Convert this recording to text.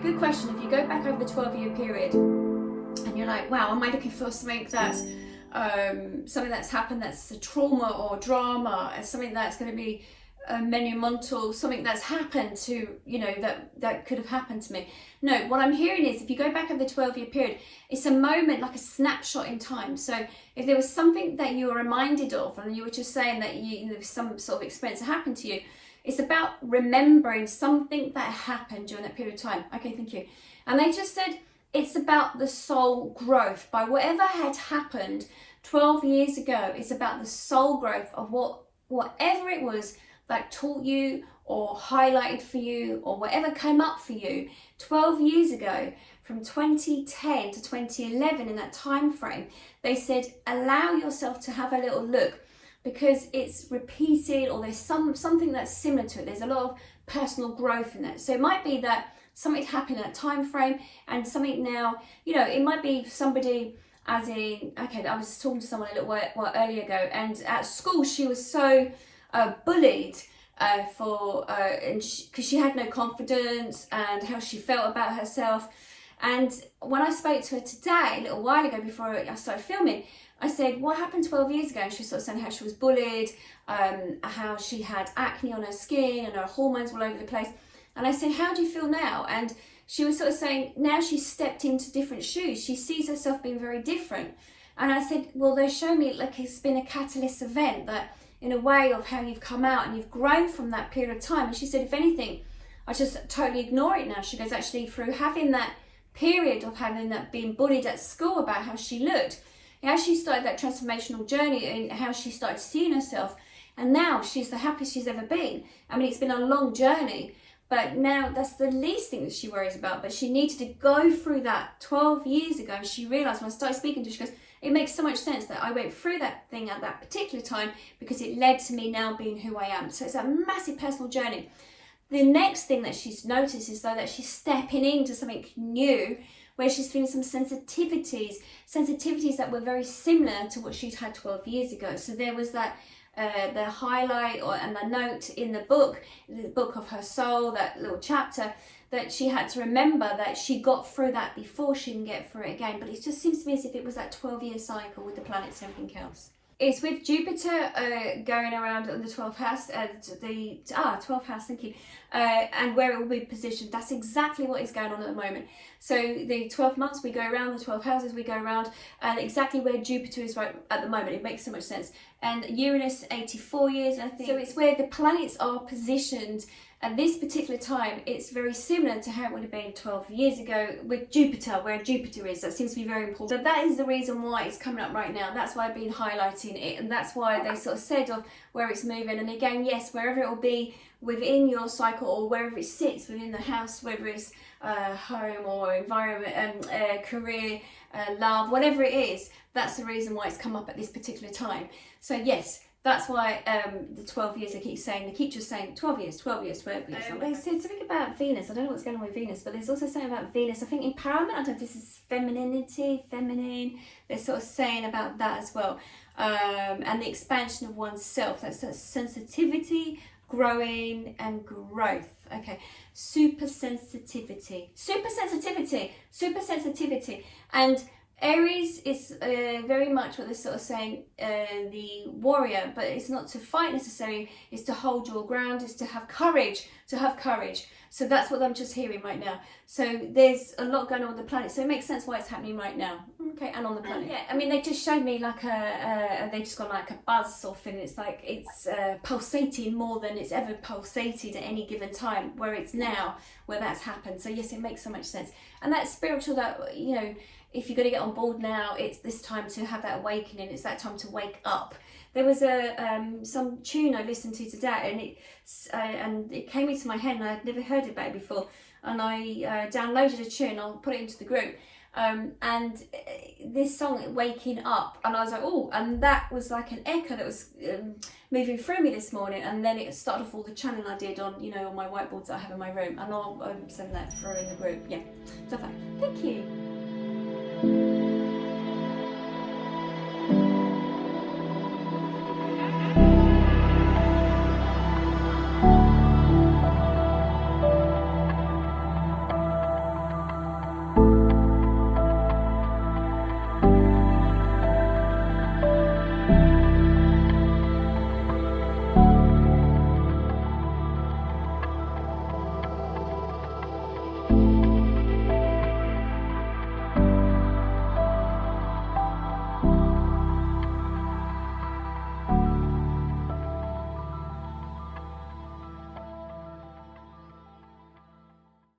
good question. If you go back over the 12-year period and you're like, wow, am I looking for something that's happened that's a trauma or drama, and something that's going to be monumental, something that's happened to, that could have happened to me. No, what I'm hearing is if you go back over the 12-year period, it's a moment, like a snapshot in time. So if there was something that you were reminded of and you were just saying that some sort of experience that happened to you, it's about remembering something that happened during that period of time. Okay, thank you. And they just said it's about the soul growth. By whatever had happened 12 years ago, it's about the soul growth of whatever it was that taught you or highlighted for you or whatever came up for you 12 years ago, from 2010 to 2011, in that time frame. They said allow yourself to have a little look, because it's repeated, or there's something that's similar to it. There's a lot of personal growth in that. So it might be that something happened in that time frame, and something now, it might be somebody, as in, okay, I was talking to someone a little while earlier ago, and at school she was so bullied because she had no confidence and how she felt about herself. And when I spoke to her today, a little while ago before I started filming, I said, what happened 12 years ago? And she was sort of saying how she was bullied, how she had acne on her skin and her hormones all over the place. And I said, how do you feel now? And she was sort of saying, now she's stepped into different shoes. She sees herself being very different. And I said, well, they show me like it's been a catalyst event, that in a way of how you've come out and you've grown from that period of time. And she said, if anything, I just totally ignore it now. She goes, actually, through having that period of being bullied at school about how she looked, as she started that transformational journey and how she started seeing herself, and now she's the happiest she's ever been. I mean, it's been a long journey, but now that's the least thing that she worries about. But she needed to go through that 12 years ago. She realised, when I started speaking to her, she goes, it makes so much sense that I went through that thing at that particular time, because it led to me now being who I am. So it's a massive personal journey. The next thing that she's noticed is, though, that she's stepping into something new, where she's feeling some sensitivities that were very similar to what she'd had 12 years ago. So there was that the highlight and the note in the book of her soul, that little chapter, that she had to remember that she got through that before she can get through it again. But it just seems to me as if it was that 12-year cycle with the planets and everything else. It's with Jupiter going around on the 12th house, 12th house, thank you, and where it will be positioned. That's exactly what is going on at the moment. So the 12 months we go around, the 12 houses we go around, and exactly where Jupiter is right at the moment. It makes so much sense. And Uranus, 84 years, I think. So it's where the planets are positioned at this particular time. It's very similar to how it would have been 12 years ago with Jupiter, where Jupiter is. That seems to be very important. So that is the reason why it's coming up right now. That's why I've been highlighting it, and that's why they sort of said of where it's moving. And again, yes, wherever it will be within your cycle, or wherever it sits within the house, whether it's home or environment, career, love, whatever it is, that's the reason why it's come up at this particular time. So yes, that's why the 12 years they keep just saying 12 years. They said something about Venus. I don't know what's going on with Venus, but there's also something about Venus. I think empowerment, I don't know if this is femininity, feminine. They're sort of saying about that as well. And the expansion of oneself. That's that sensitivity, growing and growth. Okay, super sensitivity. And Aries is very much what they're sort of saying, the warrior, but it's not to fight necessarily, it's to hold your ground, it's to have courage, So that's what I'm just hearing right now. So there's a lot going on with the planet, so it makes sense why it's happening right now. Okay, and on the planet. Yeah, I mean, they just showed me like they just got like a buzz off, and it's like it's pulsating more than it's ever pulsated at any given time, where it's now, where that's happened. So yes, it makes so much sense. And that's spiritual, that, if you're going to get on board now, it's this time to have that awakening. It's that time to wake up. There was some tune I listened to today, and it came into my head, and I'd never heard about it before. And I downloaded a tune. I'll put it into the group. And this song, Waking Up, and I was like, oh, and that was like an echo that was moving through me this morning. And then it started off all the channeling I did on, on my whiteboards that I have in my room, and I'll send that through in the group. Yeah, so thank you.